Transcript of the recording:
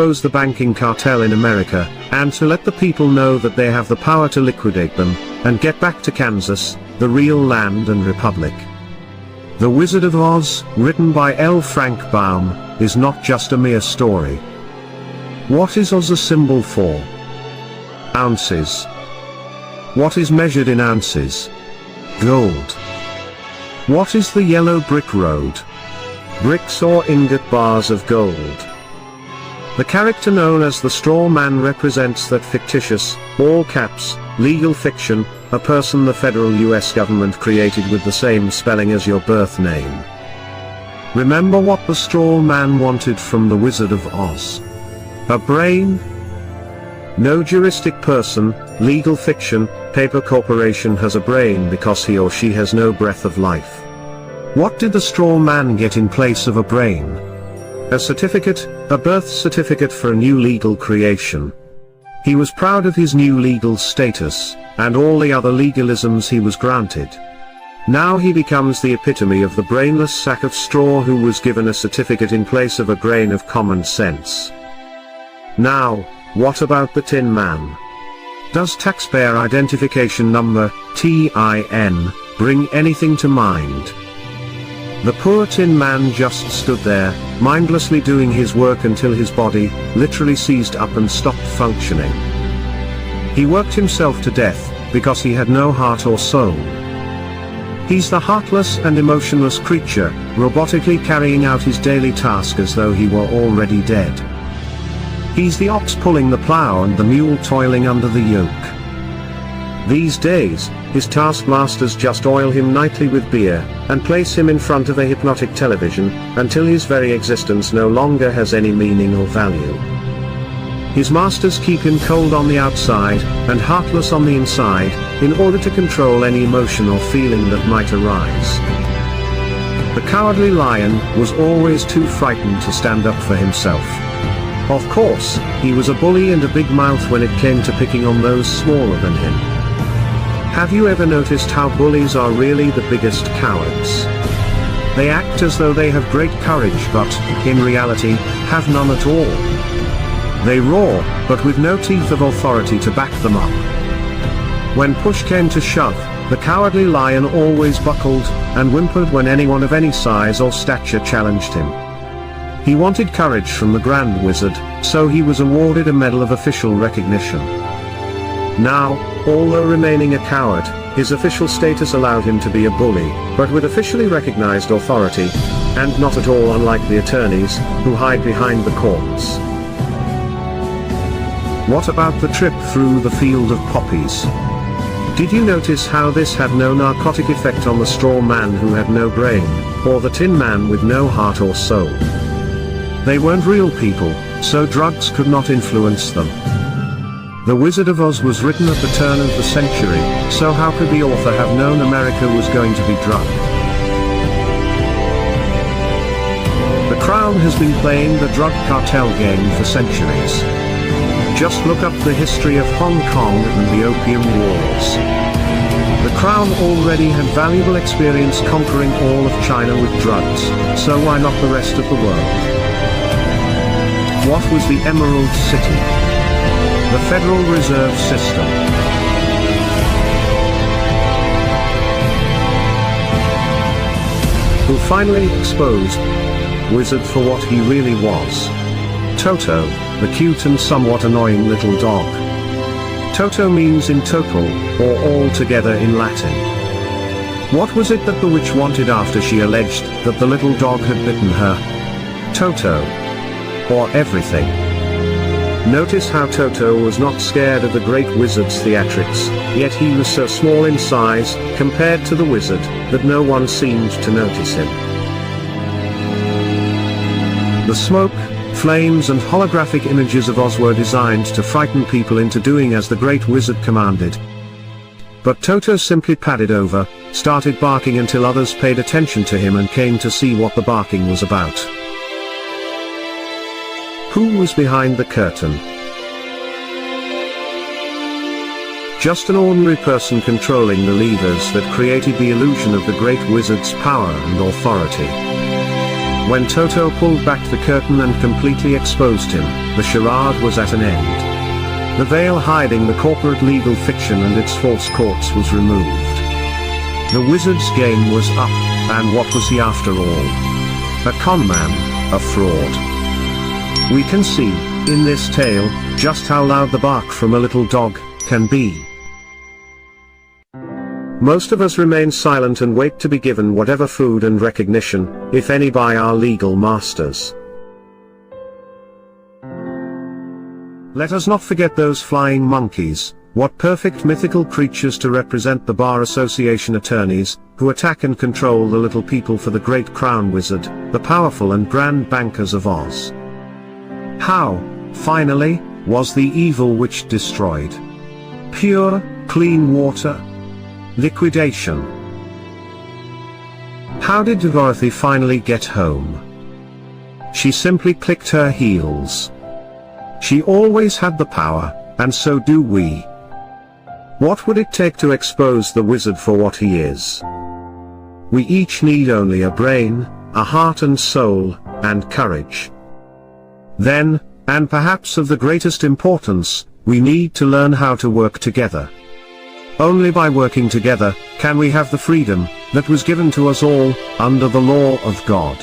expose the banking cartel in America, and to let the people know that they have the power to liquidate them, and get back to Kansas, the real land and republic. The Wizard of Oz, written by L. Frank Baum, is not just a mere story. What is Oz a symbol for? Ounces. What is measured in ounces? Gold. What is the yellow brick road? Bricks or ingot bars of gold. The character known as the Straw Man represents that fictitious, all caps, legal fiction, a person the federal US government created with the same spelling as your birth name. Remember what the Straw Man wanted from the Wizard of Oz? A brain? No juristic person, legal fiction, paper corporation has a brain because he or she has no breath of life. What did the Straw Man get in place of a brain? A certificate, a birth certificate for a new legal creation. He was proud of his new legal status, and all the other legalisms he was granted. Now he becomes the epitome of the brainless sack of straw who was given a certificate in place of a grain of common sense. Now, what about the Tin Man? Does taxpayer identification number, TIN, bring anything to mind? The poor Tin Man just stood there, mindlessly doing his work until his body, literally seized up and stopped functioning. He worked himself to death, because he had no heart or soul. He's the heartless and emotionless creature, robotically carrying out his daily task as though he were already dead. He's the ox pulling the plow and the mule toiling under the yoke. These days, his taskmasters just oil him nightly with beer, and place him in front of a hypnotic television, until his very existence no longer has any meaning or value. His masters keep him cold on the outside, and heartless on the inside, in order to control any emotion or feeling that might arise. The Cowardly Lion was always too frightened to stand up for himself. Of course, he was a bully and a big mouth when it came to picking on those smaller than him. Have you ever noticed how bullies are really the biggest cowards? They act as though they have great courage but, in reality, have none at all. They roar, but with no teeth of authority to back them up. When push came to shove, the Cowardly Lion always buckled, and whimpered when anyone of any size or stature challenged him. He wanted courage from the Grand Wizard, so he was awarded a medal of official recognition. Now, although remaining a coward, his official status allowed him to be a bully, but with officially recognized authority, and not at all unlike the attorneys, who hide behind the courts. What about the trip through the field of poppies? Did you notice how this had no narcotic effect on the Straw Man who had no brain, or the Tin Man with no heart or soul? They weren't real people, so drugs could not influence them. The Wizard of Oz was written at the turn of the century, so how could the author have known America was going to be drugged? The Crown has been playing the drug cartel game for centuries. Just look up the history of Hong Kong and the Opium Wars. The Crown already had valuable experience conquering all of China with drugs, so why not the rest of the world? What was the Emerald City? The Federal Reserve System. Who finally exposed Wizard for what he really was. Toto, the cute and somewhat annoying little dog. Toto means in total, or altogether in Latin. What was it that the witch wanted after she alleged that the little dog had bitten her? Toto. Or everything. Notice how Toto was not scared of the great wizard's theatrics, yet he was so small in size, compared to the wizard, that no one seemed to notice him. The smoke, flames and holographic images of Oz were designed to frighten people into doing as the great wizard commanded. But Toto simply padded over, started barking until others paid attention to him and came to see what the barking was about. Who was behind the curtain? Just an ordinary person controlling the levers that created the illusion of the great wizard's power and authority. When Toto pulled back the curtain and completely exposed him, the charade was at an end. The veil hiding the corporate legal fiction and its false courts was removed. The wizard's game was up, and what was he after all? A conman, a fraud. We can see, in this tale, just how loud the bark from a little dog can be. Most of us remain silent and wait to be given whatever food and recognition, if any, by our legal masters. Let us not forget those flying monkeys. What perfect mythical creatures to represent the Bar Association attorneys, who attack and control the little people for the great crown wizard, the powerful and grand bankers of Oz. How, finally, was the evil witch destroyed? Pure, clean water? Liquidation. How did Dorothy finally get home? She simply clicked her heels. She always had the power, and so do we. What would it take to expose the wizard for what he is? We each need only a brain, a heart and soul, and courage. Then, and perhaps of the greatest importance, we need to learn how to work together. Only by working together, can we have the freedom that was given to us all, under the law of God.